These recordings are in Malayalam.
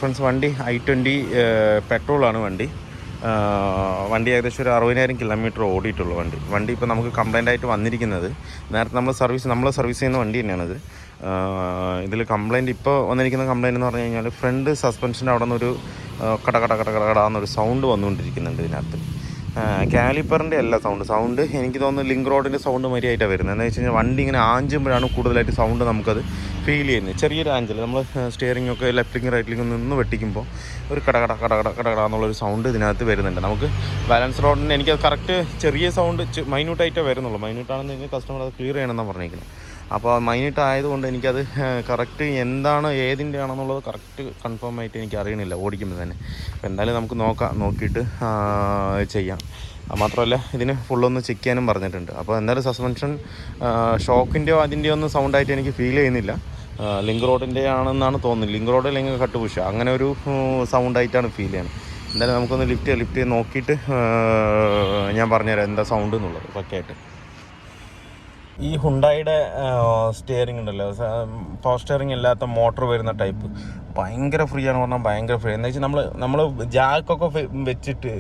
ഫ്രണ്ട്സ്, വണ്ടി i20 പെട്രോളാണ് വണ്ടി. വണ്ടി ഏകദേശം ഒരു 60,000 കിലോമീറ്റർ ഓടിയിട്ടുള്ളൂ വണ്ടി ഇപ്പോൾ നമുക്ക് കംപ്ലൈൻ്റ് ആയിട്ട് വന്നിരിക്കുന്നത്. നേരത്തെ നമ്മൾ സർവീസ് ചെയ്യുന്ന വണ്ടി തന്നെയാണിത്. ഇതിൽ കംപ്ലൈൻറ്റ് ഇപ്പോൾ വന്നിരിക്കുന്ന കംപ്ലൈൻറ്റ് എന്ന് പറഞ്ഞു കഴിഞ്ഞാൽ ഫ്രണ്ട് സസ്പെൻഷൻ്റെ അവിടെ നിന്നൊരു കട സൗണ്ട് വന്നുകൊണ്ടിരിക്കുന്നുണ്ട് ഇതിനകത്ത്. കാലിപ്പറിൻ്റെ അല്ല സൗണ്ട് എനിക്ക് തോന്നുന്നു ലിങ്ക് റോഡിൻ്റെ സൗണ്ട് മതിയായിട്ടാണ് വരുന്നത്. എന്താ വെച്ച് കഴിഞ്ഞാൽ വണ്ടി ഇങ്ങനെ ആഞ്ചുമ്പോഴാണ് കൂടുതലായിട്ട് സൗണ്ട് നമുക്കത് ഫീൽ ചെയ്യുന്നത്. ചെറിയൊരു ആഞ്ചൽ നമ്മൾ സ്റ്റിയറിംഗ് ഒക്കെ ലെഫ്റ്റിലേക്കും റൈറ്റിലേക്കും നിന്ന് വെട്ടിക്കുമ്പോൾ ഒരു കട എന്നുള്ളൊരു സൗണ്ട് ഇതിനകത്ത് വരുന്നുണ്ട്. നമുക്ക് ബാലൻസ് റോഡിന് എനിക്കത് കറക്റ്റ് ചെറിയ സൗണ്ട് മൈന്യൂട്ടായിട്ടേ വരുന്നുള്ളൂ. മൈന്യൂട്ടാണെന്ന് കസ്റ്റമർ അത് ക്ലിയർ ചെയ്യണമെന്നാണ് പറഞ്ഞിരിക്കുന്നത്. അപ്പോൾ മൈന്യൂട്ട് ആയതുകൊണ്ട് എനിക്കത് കറക്റ്റ് എന്താണ് ഏതിൻ്റെ ആണെന്നുള്ളത് കറക്റ്റ് കൺഫേം ആയിട്ട് എനിക്ക് അറിയണില്ല ഓടിക്കുമ്പോൾ തന്നെ. അപ്പോൾ എന്തായാലും നമുക്ക് നോക്കിയിട്ട് ചെയ്യാം. മാത്രമല്ല ഇതിന് ഫുള്ളൊന്ന് ചെക്ക് ചെയ്യാനും പറഞ്ഞിട്ടുണ്ട്. അപ്പോൾ എന്തായാലും സസ്പെൻഷൻ ഷോക്കിൻ്റെയോ അതിൻ്റെയോ ഒന്നും സൗണ്ടായിട്ട് എനിക്ക് ഫീൽ ചെയ്യുന്നില്ല. ലിങ്ക് റോഡിൻ്റെ ആണെന്നാണ് തോന്നുന്നത്. ലിങ്ക് റോഡ് അല്ലെങ്കിൽ കട്ട് പുഷ് അങ്ങനെ ഒരു സൗണ്ടായിട്ടാണ് ഫീൽ ചെയ്യുന്നത്. എന്തായാലും നമുക്കൊന്ന് ലിഫ്റ്റ് ചെയ്ത് നോക്കിയിട്ട് ഞാൻ പറഞ്ഞുതരാം എന്താ സൗണ്ട് എന്നുള്ളത് പക്കയായിട്ട്. ഈ ഹുണ്ടായിയുടെ സ്റ്റിയറിംഗ് ഉണ്ടല്ലോ, പവർ സ്റ്റിയറിംഗ് അല്ലാത്ത മോട്ടർ വരുന്ന ടൈപ്പ് ഭയങ്കര ഫ്രീ ആണ് പറഞ്ഞാൽ ഭയങ്കര ഫ്രീ. എന്ന് വെച്ചാൽ നമ്മൾ ജാക്കൊക്കെ വെച്ചിട്ട്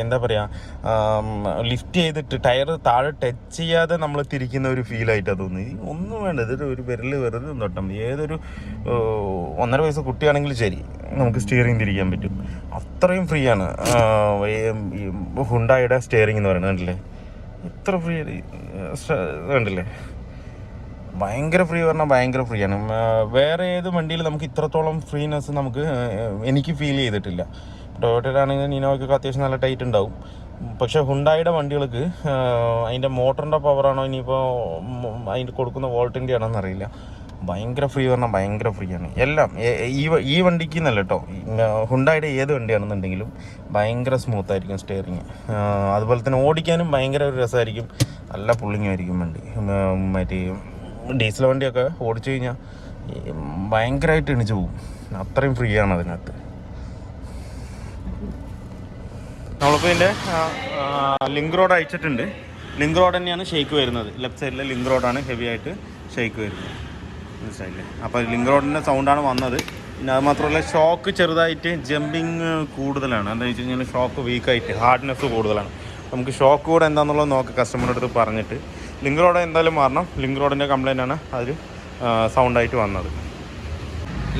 എന്താ പറയുക ലിഫ്റ്റ് ചെയ്തിട്ട് ടയർ താഴെ ടച്ച് ചെയ്യാതെ നമ്മൾ തിരിക്കുന്ന ഒരു ഫീലായിട്ടാണ് തോന്നുന്നത്. ഒന്നും വേണ്ട, ഇതൊരു വിരൽ വെറുതെ തൊട്ടാൽ മതി. ഏതൊരു 1.5 വയസ്സ് കുട്ടിയാണെങ്കിലും ശരി നമുക്ക് സ്റ്റിയറിംഗ് തിരിക്കാൻ പറ്റും. അത്രയും ഫ്രീ ആണ് ഹുണ്ടായിയുടെ സ്റ്റിയറിംഗ് എന്ന് പറയുന്നത്. കണ്ടില്ലേ ഇത്ര ഫ്രീ കണ്ടില്ലേ, ഭയങ്കര ഫ്രീ പറഞ്ഞാൽ ഭയങ്കര ഫ്രീ ആണ്. വേറെ ഏത് വണ്ടിയിൽ നമുക്ക് ഇത്രത്തോളം ഫ്രീനെസ് എനിക്ക് ഫീൽ ചെയ്തിട്ടില്ല. ടൊയോട്ടയിലാണെങ്കിൽ ഇനോവയ്ക്കൊക്കെ അത്യാവശ്യം നല്ല ടൈറ്റ് ഉണ്ടാവും. പക്ഷേ ഹുണ്ടായിയുടെ വണ്ടികൾക്ക് അതിൻ്റെ മോട്ടറിൻ്റെ പവറാണോ ഇനിയിപ്പോൾ അതിൻ്റെ കൊടുക്കുന്ന വോൾട്ടിൻ്റെ ആണോ എന്നറിയില്ല, ഭയങ്കര ഫ്രീ പറഞ്ഞാൽ ഭയങ്കര ഫ്രീ ആണ് എല്ലാം. ഈ വണ്ടിക്ക് എന്നല്ല കേട്ടോ, ഹുണ്ടായിയുടെ ഏത് വണ്ടിയാണെന്നുണ്ടെങ്കിലും ഭയങ്കര സ്മൂത്തായിരിക്കും സ്റ്റിയറിങ്. അതുപോലെ തന്നെ ഓടിക്കാനും ഭയങ്കര ഒരു രസമായിരിക്കും, നല്ല പുള്ളിങ്ങായിരിക്കും വണ്ടി. മറ്റേ ഡീസൽ വണ്ടിയൊക്കെ ഓടിച്ചു കഴിഞ്ഞാൽ ഭയങ്കരമായിട്ട് എണിച്ച് പോകും, അത്രയും ഫ്രീ ആണ് അതിനകത്ത്. നമ്മളിപ്പോൾ ഇതിൻ്റെ ലിങ്ക് റോഡ് അയച്ചിട്ടുണ്ട്. ലിങ്ക് റോഡ് തന്നെയാണ് ഷേക്ക് വരുന്നത്. ലെഫ്റ്റ് സൈഡിലെ ലിങ്ക് റോഡാണ് ഹെവി ആയിട്ട് ഷേക്ക് വരുന്നത്, മനസ്സിലായില്ലേ? അപ്പോൾ ലിങ്ക് റോഡിൻ്റെ സൗണ്ടാണ് വന്നത്. പിന്നെ അത് മാത്രമല്ല ഷോക്ക് ചെറുതായിട്ട് ജമ്പിങ് കൂടുതലാണ്. എന്താണെന്ന് വെച്ച് കഴിഞ്ഞാൽ ഷോക്ക് വീക്കായിട്ട് ഹാർഡ്നെസ് കൂടുതലാണ്. നമുക്ക് ഷോക്ക് കൂടെ എന്താണെന്നുള്ളത് നോക്കി കസ്റ്റമറുടെ അടുത്ത് പറഞ്ഞിട്ട് ലിങ്ക് റോഡ് എന്തായാലും മാറണം. ലിങ്ക് റോഡിൻ്റെ കംപ്ലൈൻ്റ് ആണ് അതിൽ സൗണ്ടായിട്ട് വന്നത്.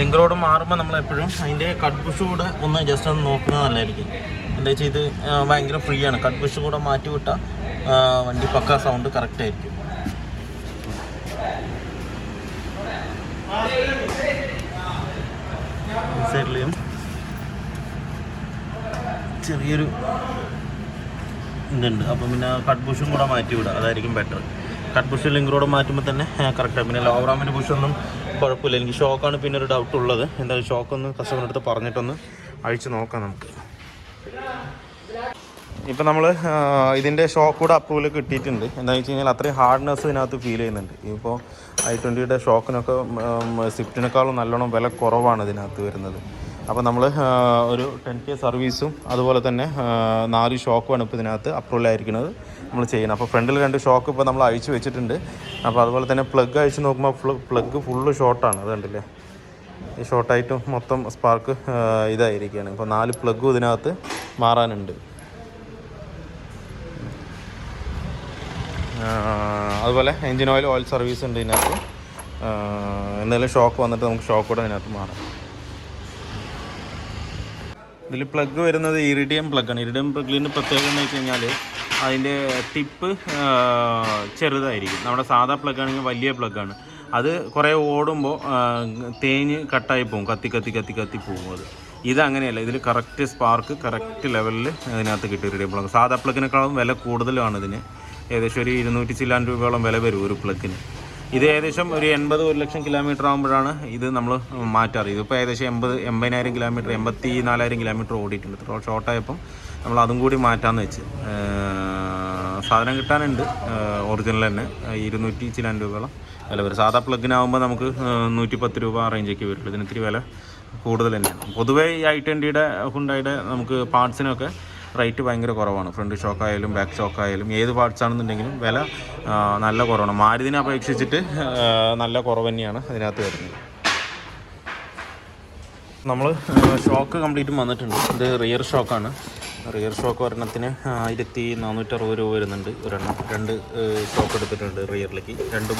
ലിങ്ക് റോഡ് മാറുമ്പോൾ നമ്മളെപ്പോഴും അതിൻ്റെ കട്ട് പുഷ് കൂടെ ഒന്ന് ജസ്റ്റ് ഒന്ന് നോക്കുന്നത് നല്ലതായിരിക്കും. എന്താ വെച്ചാൽ ഇത് ഭയങ്കര ഫ്രീ ആണ്. കട്ട് പുഷ് കൂടെ മാറ്റി വിട്ടാൽ വണ്ടി പക്ക സൗണ്ട് കറക്റ്റ് ആയിരിക്കും. സൈഡിലും ചെറിയൊരു ഇതുണ്ട്. അപ്പം പിന്നെ കട്ട് പുഷും കൂടെ മാറ്റി വിടുക, അതായിരിക്കും better. Cut push link road മാറ്റുമ്പോൾ തന്നെ കറക്റ്റാണ്. പിന്നെ ലോവർ ആമിൻ്റെ പുഷൊന്നും കുഴപ്പമില്ല. എനിക്ക് ഷോക്കാണ് പിന്നെ ഒരു ഡൗട്ട് ഉള്ളത്. എന്തായാലും ഷോക്കൊന്ന് കസ്റ്റമറിൻ്റെ അടുത്ത് പറഞ്ഞിട്ടൊന്ന് അഴിച്ച് നോക്കാം നമുക്ക്. ഇപ്പം നമ്മൾ ഇതിൻ്റെ ഷോക്ക് കൂടെ അപ്രൂവൽ കിട്ടിയിട്ടുണ്ട്. എന്താണെന്ന് വെച്ച് കഴിഞ്ഞാൽ അത്രയും ഹാർഡ്നെസ് ഇതിനകത്ത് ഫീൽ ചെയ്യുന്നുണ്ട്. ഇപ്പോൾ i20യുടെ ഷോക്കിനൊക്കെ സ്വിഫ്റ്റിനേക്കാളും നല്ലോണം വില കുറവാണ് ഇതിനകത്ത് വരുന്നത്. അപ്പോൾ നമ്മൾ ഒരു 10K സർവീസും അതുപോലെ തന്നെ 4 ഷോക്കുമാണ് ഇപ്പോൾ ഇതിനകത്ത് അപ്രൂവൽ ആയിരിക്കുന്നത് നമ്മൾ ചെയ്യുന്നത്. അപ്പോൾ ഫ്രണ്ടിൽ 2 ഷോക്ക് ഇപ്പോൾ നമ്മൾ അഴിച്ച് വെച്ചിട്ടുണ്ട്. അപ്പോൾ അതുപോലെ തന്നെ പ്ലഗ് അഴിച്ച് നോക്കുമ്പോൾ പ്ലഗ് ഫുള്ള് ഷോർട്ടാണ്. അത് കണ്ടില്ലേ, ഈ ഷോർട്ടായിട്ടും മൊത്തം സ്പാർക്ക് ഇതായിരിക്കുകയാണ്. ഇപ്പോൾ 4 പ്ലഗും ഇതിനകത്ത് മാറാനുണ്ട്. അതുപോലെ എൻജിൻ ഓയിൽ സർവീസ് ഉണ്ട് ഇതിനകത്ത്. എന്തെങ്കിലും ഷോക്ക് വന്നിട്ട് നമുക്ക് ഷോക്ക് കൂടെ അതിനകത്ത് മാറാം. ഇതിൽ പ്ലഗ് വരുന്നത് ഇറിഡിയം പ്ലഗാണ്. ഇറിഡിയം പ്ലഗിൻ്റെ പ്രത്യേകത എന്ന് വെച്ച് കഴിഞ്ഞാൽ അതിൻ്റെ ടിപ്പ് ചെറുതായിരിക്കും. നമ്മുടെ സാധാ പ്ലഗാണെങ്കിൽ വലിയ പ്ലഗാണ്. അത് കുറേ ഓടുമ്പോൾ തേഞ്ഞ് കട്ടായി പോകും, കത്തി പോകും. ഇതങ്ങനെയല്ല, ഇതിൽ കറക്റ്റ് സ്പാർക്ക് കറക്റ്റ് ലെവലിൽ അതിനകത്ത് കിട്ടും. ഇറിഡിയം പ്ലഗ് സാധാ പ്ലഗിനേക്കാളും വില കൂടുതലാണ് ഇതിന്. ഏകദേശം ഒരു 200 ചില്ലാൻ രൂപയോളം വില വരും ഒരു പ്ലഗിന്. ഇത് ഏകദേശം ഒരു 1 ലക്ഷം കിലോമീറ്റർ ആകുമ്പോഴാണ് ഇത് നമ്മൾ മാറ്റാറ്. ഇതിപ്പോൾ ഏകദേശം 80,000 കിലോമീറ്റർ 84,000 കിലോമീറ്റർ ഓടിയിട്ടുണ്ട്. ഇത്ര ഷോർട്ടായപ്പം നമ്മൾ അതും കൂടി മാറ്റാമെന്ന് വെച്ച്. സാധനം കിട്ടാനുണ്ട് ഒറിജിനൽ തന്നെ. 200 ചില്ലാൻ രൂപയോളം വില വരും. സാധാ പ്ലഗിനാകുമ്പോൾ നമുക്ക് 110 രൂപ റേഞ്ചൊക്കെ വരുള്ളൂ. ഇതിന് ഇത്തിരി വില കൂടുതൽ തന്നെയാണ്. പൊതുവേ ഈ i20യുടെ ഹുണ്ടായിയുടെ നമുക്ക് പാർട്സിനൊക്കെ റേറ്റ് ഭയങ്കര കുറവാണ്. ഫ്രണ്ട് ഷോക്കായാലും ബാക്ക് ഷോക്കായാലും ഏത് പാർട്സ് ആണെന്നുണ്ടെങ്കിലും വില നല്ല കുറവാണ്. മാരുതിനെ അപേക്ഷിച്ചിട്ട് നല്ല കുറവ് തന്നെയാണ് അതിനകത്ത് വരുന്നത്. നമ്മൾ ഷോക്ക് കംപ്ലീറ്റും വന്നിട്ടുണ്ട്. ഇത് റിയർ ഷോക്കാണ്. റിയർ ഷോക്ക് ഒരെണ്ണത്തിന് 1460 രൂപ വരുന്നുണ്ട്. ഒരെണ്ണം 2 ഷോക്ക് എടുത്തിട്ടുണ്ട് റിയറിലേക്ക്. രണ്ടും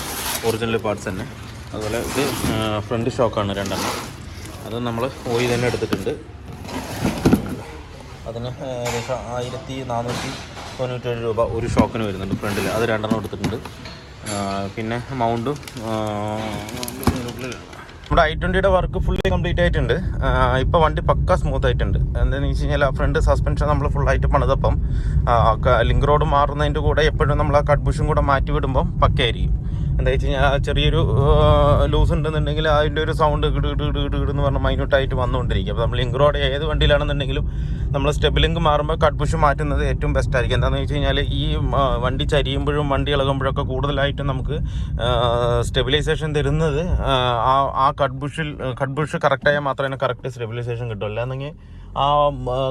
ഒറിജിനൽ പാർട്സ് തന്നെ. അതുപോലെ ഇത് ഫ്രണ്ട് ഷോക്കാണ് 2 എണ്ണം. അത് നമ്മൾ ഓയിൽ തന്നെ എടുത്തിട്ടുണ്ട്. അതിന് ഏകദേശം 1497 രൂപ ഒരു ഷോക്കിന് വരുന്നുണ്ട് ഫ്രണ്ടിൽ. അത് 2 എണ്ണം എടുത്തിട്ടുണ്ട്. പിന്നെ മൗണ്ടും നമ്മുടെ i20യുടെ വർക്ക് ഫുള്ളി കംപ്ലീറ്റ് ആയിട്ടുണ്ട്. ഇപ്പോൾ വണ്ടി പക്ക സ്മൂത്ത് ആയിട്ടുണ്ട്. എന്താണെന്ന് വെച്ച് കഴിഞ്ഞാൽ ഫ്രണ്ട് സസ്പെൻഷൻ നമ്മൾ ഫുള്ളായിട്ട് പണിതപ്പം ലിങ്ക് റോഡ് മാറുന്നതിൻ്റെ കൂടെ എപ്പോഴും നമ്മൾ ആ കട്ട് ബുഷും കൂടെ മാറ്റി വിടുമ്പം പക്കയായിരിക്കും. എന്താ വെച്ച് കഴിഞ്ഞാൽ ചെറിയൊരു ലൂസ് ഉണ്ടെന്നുണ്ടെങ്കിൽ അതിൻ്റെ ഒരു സൗണ്ട് ഇടുന്ന് പറഞ്ഞാൽ മൈന്യൂട്ടായിട്ട് വന്നുകൊണ്ടിരിക്കും. അപ്പോൾ നമ്മൾ ലിങ്ക് റോഡ് ഏത് വണ്ടിയിലാണെന്നുണ്ടെങ്കിലും നമ്മൾ സ്റ്റെപ്പ് ലിങ്ക് മാറുമ്പോൾ കട്ട് ബുഷ് മാറ്റുന്നത് ഏറ്റവും ബെസ്റ്റ് ആയിരിക്കും. എന്താണെന്ന് വെച്ച് കഴിഞ്ഞാൽ ഈ വണ്ടി ചരിയുമ്പോഴും വണ്ടി ഇളകുമ്പോഴൊക്കെ കൂടുതലായിട്ടും നമുക്ക് സ്റ്റെബിലൈസേഷൻ തരുന്നത് ആ കട്ട് ബുഷ് കറക്റ്റായാൽ മാത്രമേ കറക്റ്റ് സ്റ്റെബിലൈസേഷൻ കിട്ടും. അല്ലാന്നെങ്കിൽ ആ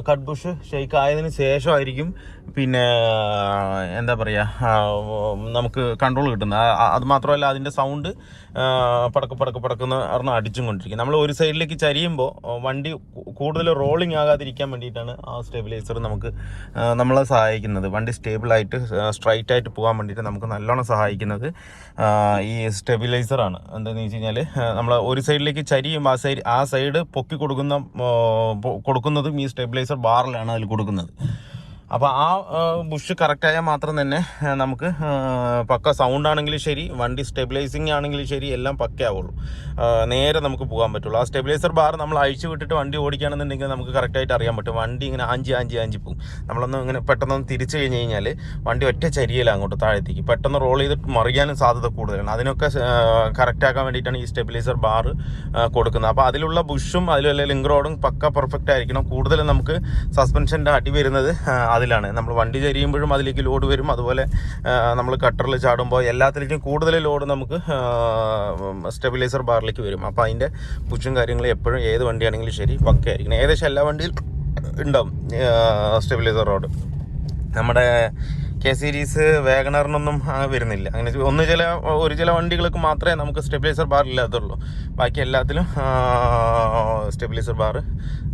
കട്ട് ബുഷ് ഷെയ്ക്ക് ആയതിന് ശേഷമായിരിക്കും പിന്നെ എന്താ പറയുക നമുക്ക് കൺട്രോൾ കിട്ടുന്നത്. അത് മാത്രമല്ല അതിൻ്റെ സൗണ്ട് പടക്കെന്ന് പറഞ്ഞാൽ അടിച്ചും കൊണ്ടിരിക്കും. നമ്മൾ ഒരു സൈഡിലേക്ക് ചരിയുമ്പോൾ വണ്ടി കൂടുതൽ റോളിങ് ആകാതിരിക്കാൻ വേണ്ടിയിട്ടാണ് ആ സ്റ്റെബിലൈസർ നമുക്ക് നമ്മളെ സഹായിക്കുന്നത്. വണ്ടി സ്റ്റേബിളായിട്ട് സ്ട്രൈറ്റ് ആയിട്ട് പോകാൻ വേണ്ടിയിട്ട് നമുക്ക് നല്ലോണം സഹായിക്കുന്നത് ഈ സ്റ്റെബിലൈസറാണ്. എന്താണെന്ന് വെച്ച് കഴിഞ്ഞാൽ നമ്മൾ ഒരു സൈഡിലേക്ക് ചരിയുമ്പോൾ ആ സൈഡ് പൊക്കി കൊടുക്കുന്നതും ഈ സ്റ്റെബിലൈസർ ബാറിലാണ് അതിൽ കൊടുക്കുന്നത്. അപ്പോൾ ആ ബുഷ് കറക്റ്റായാൽ മാത്രം തന്നെ നമുക്ക് പക്ക സൗണ്ട് ആണെങ്കിലും ശരി, വണ്ടി സ്റ്റെബിലൈസിങ് ആണെങ്കിലും ശരി, എല്ലാം പക്കയാവുള്ളൂ. നേരെ നമുക്ക് പോകാൻ പറ്റുള്ളൂ. ആ സ്റ്റെബിലൈസർ ബാർ നമ്മൾ അഴിച്ചു വിട്ടിട്ട് വണ്ടി ഓടിക്കുകയാണെന്നുണ്ടെങ്കിൽ നമുക്ക് കറക്റ്റായിട്ട് അറിയാൻ പറ്റും. വണ്ടി ഇങ്ങനെ ആഞ്ചി പോകും. നമ്മളൊന്ന് ഇങ്ങനെ പെട്ടെന്ന് തിരിച്ചു കഴിഞ്ഞ് കഴിഞ്ഞാൽ വണ്ടി ഒറ്റ ചരിയല്ല അങ്ങോട്ട് താഴത്തേക്ക് പെട്ടെന്ന് റോൾ ചെയ്തിട്ട് മറിയാനും സാധ്യത കൂടുതലാണ്. അതിനൊക്കെ കറക്റ്റാക്കാൻ വേണ്ടിയിട്ടാണ് ഈ സ്റ്റെബിലൈസർ ബാർ കൊടുക്കുന്നത്. അപ്പോൾ അതിലുള്ള ബുഷും അതിലുള്ള ലിങ്ക് റോഡും പക്ക പെർഫെക്റ്റ് ആയിരിക്കണം. കൂടുതലും നമുക്ക് സസ്പെൻഷൻ്റെ അടി വരുന്നത് അതിലാണ്. നമ്മൾ വണ്ടി ചരിയുമ്പോഴും അതിലേക്ക് ലോഡ് വരും. അതുപോലെ നമ്മൾ കട്ടറിൽ ചാടുമ്പോൾ എല്ലാത്തിലേക്കും കൂടുതൽ ലോഡ് നമുക്ക് സ്റ്റെബിലൈസർ ബാറിലേക്ക് വരും. അപ്പോൾ അതിൻ്റെ പുഷും കാര്യങ്ങളും എപ്പോഴും ഏത് വണ്ടിയാണെങ്കിലും ശരി പക്കയായിരിക്കണം. ഏകദേശം എല്ലാ വണ്ടിയിലും ഉണ്ടാവും സ്റ്റെബിലൈസർ റോഡ്. നമ്മുടെ കെ സീരീസ് വാഗണറിനൊന്നും വരുന്നില്ല. അങ്ങനെ ഒരു ചില വണ്ടികൾക്ക് മാത്രമേ നമുക്ക് സ്റ്റെബിലൈസർ ബാർ ഇല്ലാത്തുള്ളൂ. ബാക്കി എല്ലാത്തിലും സ്റ്റെബിലൈസർ ബാർ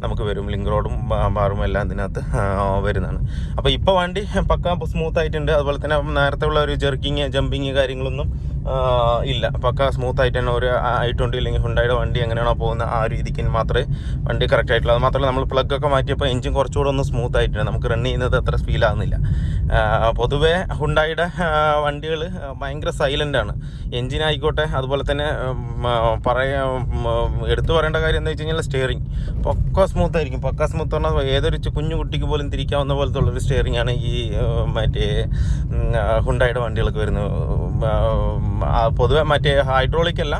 നമുക്ക് വരും. ലിങ്ക് റോഡും ബാറും എല്ലാം ഇതിനകത്ത് വരുന്നതാണ്. അപ്പോൾ ഇപ്പോൾ വണ്ടി പക്ക സ്മൂത്ത് ആയിട്ടുണ്ട്. അതുപോലെ തന്നെ നേരത്തെ ഉള്ള ഒരു ജമ്പിങ് കാര്യങ്ങളൊന്നും ഇല്ല. പക്ക സ്മൂത്ത് ആയിട്ട് തന്നെ ഒരു i20 അല്ലെങ്കിൽ ഹുണ്ടായുടെ വണ്ടി എങ്ങനെയാണോ പോകുന്നത് ആ രീതിക്ക് മാത്രമേ വണ്ടി കറക്റ്റ് ആയിട്ടുള്ളൂ. അത് മാത്രമല്ല നമ്മൾ പ്ലഗൊക്കെ മാറ്റിയപ്പോൾ എഞ്ചിൻ കുറച്ചുകൂടെ ഒന്ന് സ്മൂത്ത് ആയിട്ടുണ്ട്. നമുക്ക് റൺ ചെയ്യുന്നത് അത്ര ഫീൽ ആകുന്നില്ല. പൊതുവേ ഹുണ്ടായുടെ വണ്ടികൾ ഭയങ്കര സൈലൻ്റാണ്. എഞ്ചിനായിക്കോട്ടെ. അതുപോലെ തന്നെ എടുത്തു പറയേണ്ട കാര്യം എന്താ വെച്ച് കഴിഞ്ഞാൽ സ്റ്റിയറിംഗ് പക്ക സ്മൂത്ത് ആയിരിക്കും. പക്ക സ്മൂത്ത് പറഞ്ഞാൽ ഏതൊരു കുഞ്ഞു കുട്ടിക്ക് പോലും തിരിക്കാവുന്ന പോലത്തെ ഉള്ളൊരു സ്റ്റിയറിംഗ് ആണ് ഈ മറ്റേ ഹുണ്ടായുടെ വണ്ടികൾക്ക് വരുന്നത്. പൊതുവെ മറ്റേ ഹൈഡ്രോളിക് അല്ല,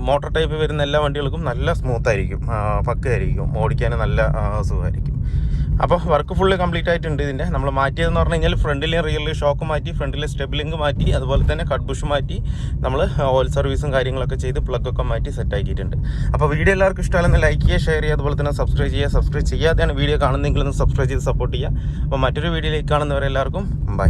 മോട്ടോർ ടൈപ്പ് വരുന്ന എല്ലാ വണ്ടികൾക്കും നല്ല സ്മൂത്തായിരിക്കും, പക്കയായിരിക്കും, ഓടിക്കാൻ നല്ല സുഖമായിരിക്കും. അപ്പോൾ വർക്ക് ഫുള്ള് കംപ്ലീറ്റ് ആയിട്ടുണ്ട്. ഇതിൻ്റെ നമ്മൾ മാറ്റിയതെന്ന് പറഞ്ഞു കഴിഞ്ഞാൽ ഫ്രണ്ടിലെ റിയറിൽ ഷോക്ക് മാറ്റി, ഫ്രണ്ടിലെ സ്റ്റെബിലിംഗ് മാറ്റി, അതുപോലെ തന്നെ കട്ട് ബുഷ് മാറ്റി, നമ്മൾ ഓയിൽ സർവീസും കാര്യങ്ങളൊക്കെ ചെയ്ത് പ്ലഗൊക്കെ മാറ്റി സെറ്റ് ആക്കിയിട്ടുണ്ട്. അപ്പോൾ വീഡിയോ എല്ലാവർക്കും ഇഷ്ടമാണെന്ന് ലൈക്ക് ചെയ്യുക, ഷെയർ ചെയ്യുക, അതുപോലെ തന്നെ സബ്സ്ക്രൈബ് ചെയ്യാതെയാണ് വീഡിയോ കാണുന്നതെങ്കിൽ ഒന്ന് സബ്സ്ക്രൈബ് ചെയ്ത് സപ്പോർട്ട് ചെയ്യുക. അപ്പോൾ മറ്റൊരു വീഡിയോയിലേക്ക് കാണുന്നവരെല്ലാവർക്കും ബൈ.